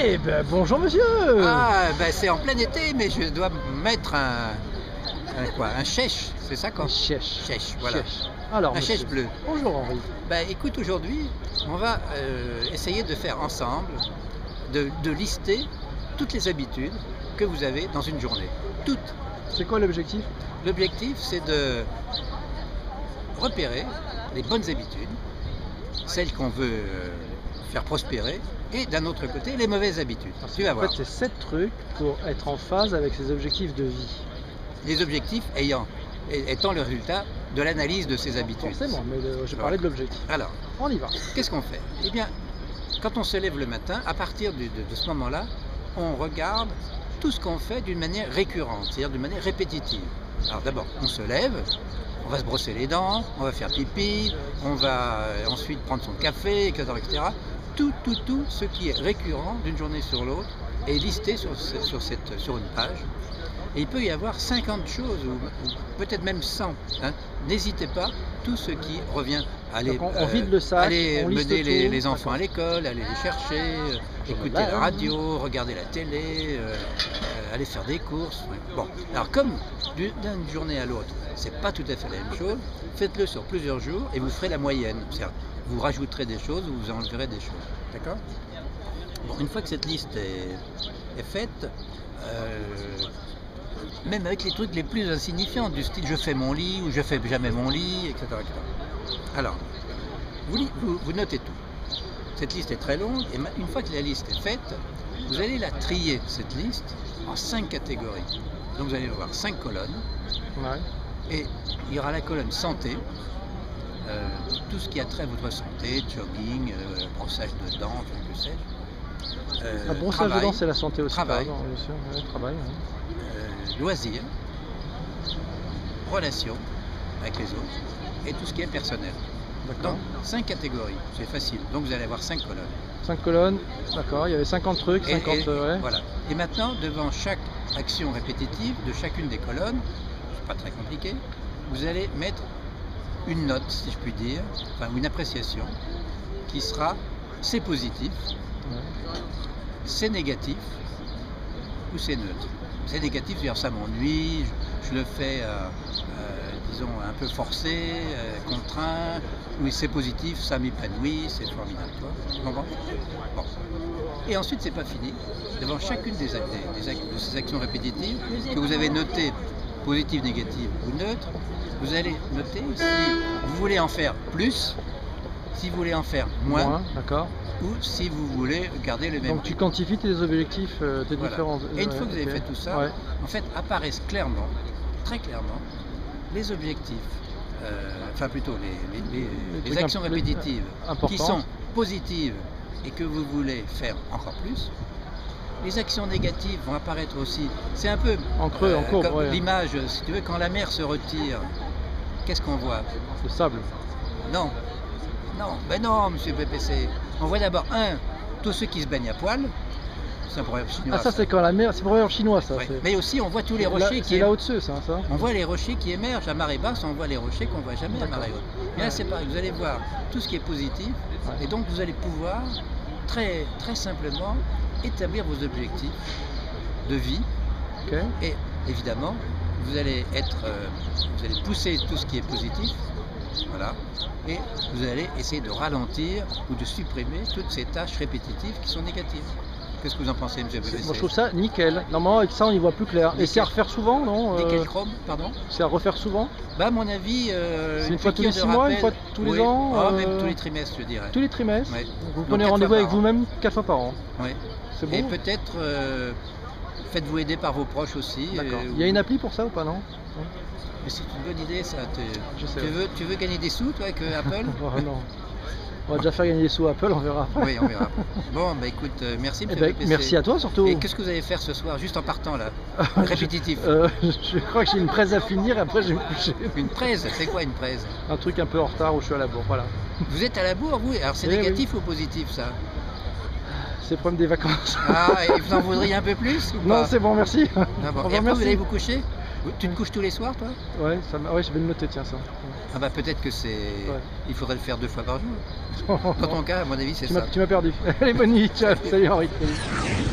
Eh ben bonjour monsieur. Ah, ben c'est en plein été, mais je dois mettre un chèche, c'est ça quoi? Chèche. Chèche, voilà. Chèche. Alors, Un monsieur. chèche bleu. Bonjour Henri. Ben écoute, aujourd'hui, on va essayer de faire ensemble, de lister toutes les habitudes que vous avez dans une journée. Toutes. C'est quoi l'objectif? L'objectif, c'est de repérer les bonnes habitudes, celles qu'on veut faire prospérer, et d'un autre côté, les mauvaises habitudes. Tu vas voir. En fait, c'est 7 trucs pour être en phase avec ses objectifs de vie. Les objectifs étant le résultat de l'analyse de ces habitudes. Forcément, mais je parlais de l'objectif. Alors, on y va. Qu'est-ce qu'on fait? Eh bien, quand on se lève le matin, à partir de ce moment-là, on regarde tout ce qu'on fait d'une manière récurrente, c'est-à-dire d'une manière répétitive. Alors d'abord, on se lève, on va se brosser les dents, on va faire pipi, on va ensuite prendre son café, etc. etc. Tout ce qui est récurrent d'une journée sur l'autre est listé sur une page. Et il peut y avoir 50 choses, ou peut-être même 100. Hein. N'hésitez pas, tout ce qui revient. Aller, on vide le sac, aller on mener liste les enfants à l'école, aller les chercher, écouter la radio, regarder la télé, aller faire des courses. Bon, alors comme d'une journée à l'autre, c'est pas tout à fait la même chose, faites-le sur plusieurs jours et vous ferez la moyenne. Vous rajouterez des choses ou vous enleverez des choses. D'accord? Bon, une fois que cette liste est faite, même avec les trucs les plus insignifiants, du style je fais mon lit ou je fais jamais mon lit, etc. Alors, vous notez tout. Cette liste est très longue et une fois que la liste est faite, vous allez la trier, cette liste, en 5 catégories. Donc vous allez avoir 5 colonnes. Ouais. Et il y aura la colonne santé, tout ce qui a trait à votre santé, jogging, brossage de dents, que sais-je. Le brossage de dents, c'est la santé aussi. Travail. Pardon, bien sûr. Ouais, travail. Ouais. Loisirs, relations avec les autres et tout ce qui est personnel. Donc 5 catégories, c'est facile. Donc vous allez avoir 5 colonnes. 5 colonnes, d'accord, il y avait 50 trucs, 50... ouais. Voilà. Et maintenant, devant chaque action répétitive de chacune des colonnes, c'est pas très compliqué, vous allez mettre une note, si je puis dire, enfin une appréciation, qui sera c'est positif, c'est négatif ou c'est neutre. C'est négatif, c'est-à-dire ça m'ennuie, je le fais, disons, un peu forcé, contraint. Oui, c'est positif, ça m'épanouit, c'est formidable. Tu comprends? Bon. Et ensuite, c'est pas fini. Devant chacune de ces actions répétitives que vous avez notées, positives, négatives ou neutres, vous allez noter si vous voulez en faire plus, si vous voulez en faire moins, d'accord. Ou si vous voulez garder le même. Donc tu quantifies tes objectifs, tes différents... Et une fois que vous avez fait tout ça, en fait, apparaissent clairement, très clairement, les objectifs, enfin plutôt les actions répétitives qui sont positives et que vous voulez faire encore plus. Les actions négatives vont apparaître aussi. C'est un peu en creux, en courbe, comme l'image, si tu veux, quand la mer se retire, qu'est-ce qu'on voit? Le sable. Non. Non, ben non, monsieur PPC. On voit d'abord, tous ceux qui se baignent à poil. C'est un proverbe chinois. Ah, ça c'est quand la mer, c'est un proverbe chinois ça. Ouais. Mais aussi, on voit tous les rochers qui... C'est là au-dessus, ça. On voit les rochers qui émergent à marée basse, on voit les rochers qu'on ne voit jamais à marée haute. Et là, c'est pareil, vous allez voir tout ce qui est positif, et donc vous allez pouvoir très, très simplement établir vos objectifs de vie. Et évidemment, vous allez pousser tout ce qui est positif. Voilà. Et vous allez essayer de ralentir ou de supprimer toutes ces tâches répétitives qui sont négatives. Qu'est-ce que vous en pensez, monsieur PPC? Moi, je trouve ça nickel. Normalement, avec ça, on y voit plus clair. Et c'est à refaire souvent, non? Nickel chrome, pardon? C'est à refaire souvent? Bah, à mon avis, c'est une fois tous les 6 mois, une fois tous les ans? Oh, même tous les trimestres, je dirais. Tous les trimestres? Ouais. Vous prenez rendez-vous avec vous-même 4 fois par an? Oui. C'est bon? Et peut-être faites-vous aider par vos proches aussi. Il y a une appli pour ça ou pas, non? Mais c'est une bonne idée, ça. Tu veux gagner des sous, toi, avec Apple? Non. On va déjà faire gagner des sous à Apple, on verra après. Oui, on verra. Bon, bah écoute, merci, monsieur PPC. Merci à toi, surtout. Et qu'est-ce que vous allez faire ce soir, juste en partant, là? Répétitif. Je crois que j'ai une presse à finir, et après je vais me coucher. Une presse? C'est quoi une presse? Un truc un peu en retard où je suis à la bourre, voilà. Vous êtes à la bourre, vous? Alors c'est négatif ou positif, ça? C'est le problème des vacances. Ah, et vous en voudriez un peu plus ou pas? Non, c'est bon, merci. Ah bon. Et après, vous allez vous coucher? Tu te couches tous les soirs, toi? Ouais, ouais, je vais le noter, tiens, ça. Ah bah peut-être que c'est... Ouais. Il faudrait le faire 2 fois par jour. Dans ton cas, à mon avis, c'est ça. Tu m'as perdu. Allez, bonne nuit, ciao. Salut Henri. Salut.